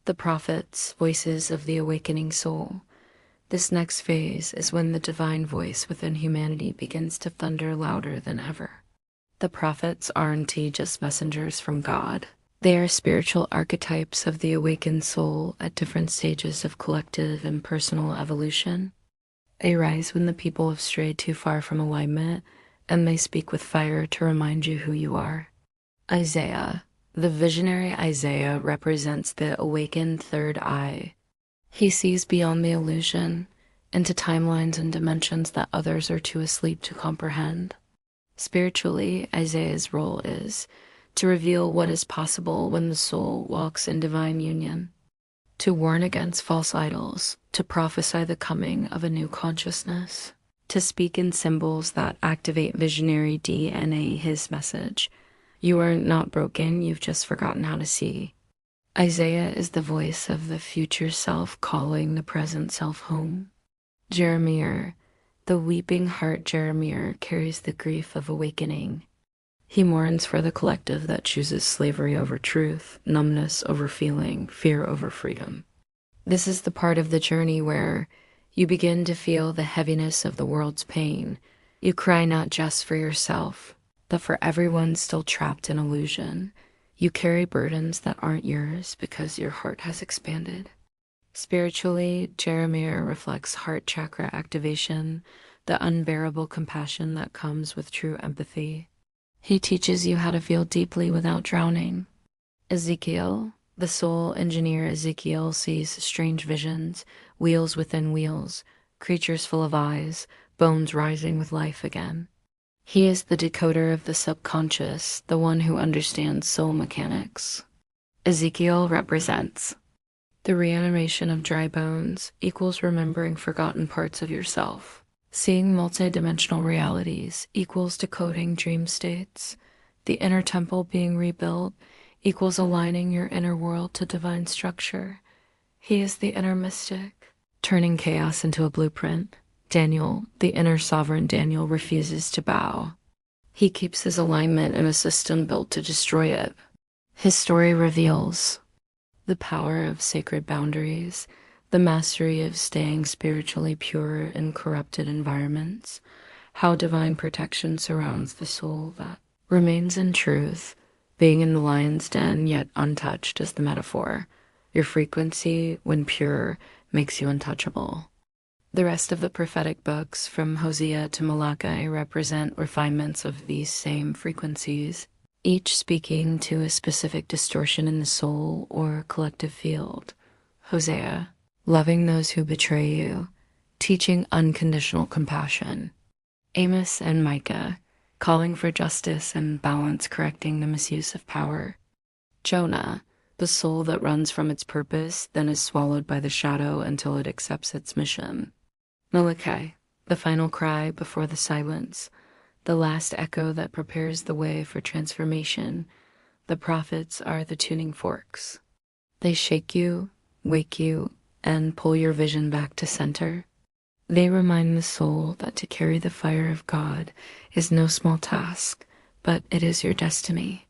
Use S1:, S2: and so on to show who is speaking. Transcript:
S1: The prophets, voices of the awakening soul. This next phase is when the divine voice within humanity begins to thunder louder than ever. The prophets aren't just messengers from God. They are spiritual archetypes of the awakened soul at different stages of collective and personal evolution. They rise when the people have strayed too far from alignment, and they speak with fire to remind you who you are. Isaiah. The visionary Isaiah represents the awakened third eye. He sees beyond the illusion, into timelines and dimensions that others are too asleep to comprehend. Spiritually, Isaiah's role is to reveal what is possible when the soul walks in divine union, to warn against false idols, to prophesy the coming of a new consciousness, to speak in symbols that activate visionary DNA, his message. You are not broken, you've just forgotten how to see. Isaiah is the voice of the future self calling the present self home. Jeremiah, the weeping heart Jeremiah carries the grief of awakening. He mourns for the collective that chooses slavery over truth, numbness over feeling, fear over freedom. This is the part of the journey where you begin to feel the heaviness of the world's pain. You cry not just for yourself, but for everyone still trapped in illusion. You carry burdens that aren't yours because your heart has expanded. Spiritually, Jeremiah reflects heart chakra activation, the unbearable compassion that comes with true empathy. He teaches you how to feel deeply without drowning. Ezekiel, the soul engineer Ezekiel sees strange visions, wheels within wheels, creatures full of eyes, bones rising with life again. He is the decoder of the subconscious, the one who understands soul mechanics. Ezekiel represents the reanimation of dry bones equals remembering forgotten parts of yourself. Seeing multidimensional realities equals decoding dream states. The inner temple being rebuilt equals aligning your inner world to divine structure. He is the inner mystic, turning chaos into a blueprint. Daniel, the inner sovereign Daniel, refuses to bow. He keeps his alignment in a system built to destroy it. His story reveals the power of sacred boundaries, the mastery of staying spiritually pure in corrupted environments, how divine protection surrounds the soul that remains in truth, being in the lion's den yet untouched is the metaphor. Your frequency, when pure, makes you untouchable. The rest of the prophetic books, from Hosea to Malachi, represent refinements of these same frequencies, each speaking to a specific distortion in the soul or collective field. Hosea, loving those who betray you, teaching unconditional compassion. Amos and Micah, calling for justice and balance, correcting the misuse of power. Jonah, the soul that runs from its purpose, then is swallowed by the shadow until it accepts its mission. Malachi, the final cry before the silence, the last echo that prepares the way for transformation. The prophets are the tuning forks. They shake you, wake you, and pull your vision back to center. They remind the soul that to carry the fire of God is no small task, but it is your destiny.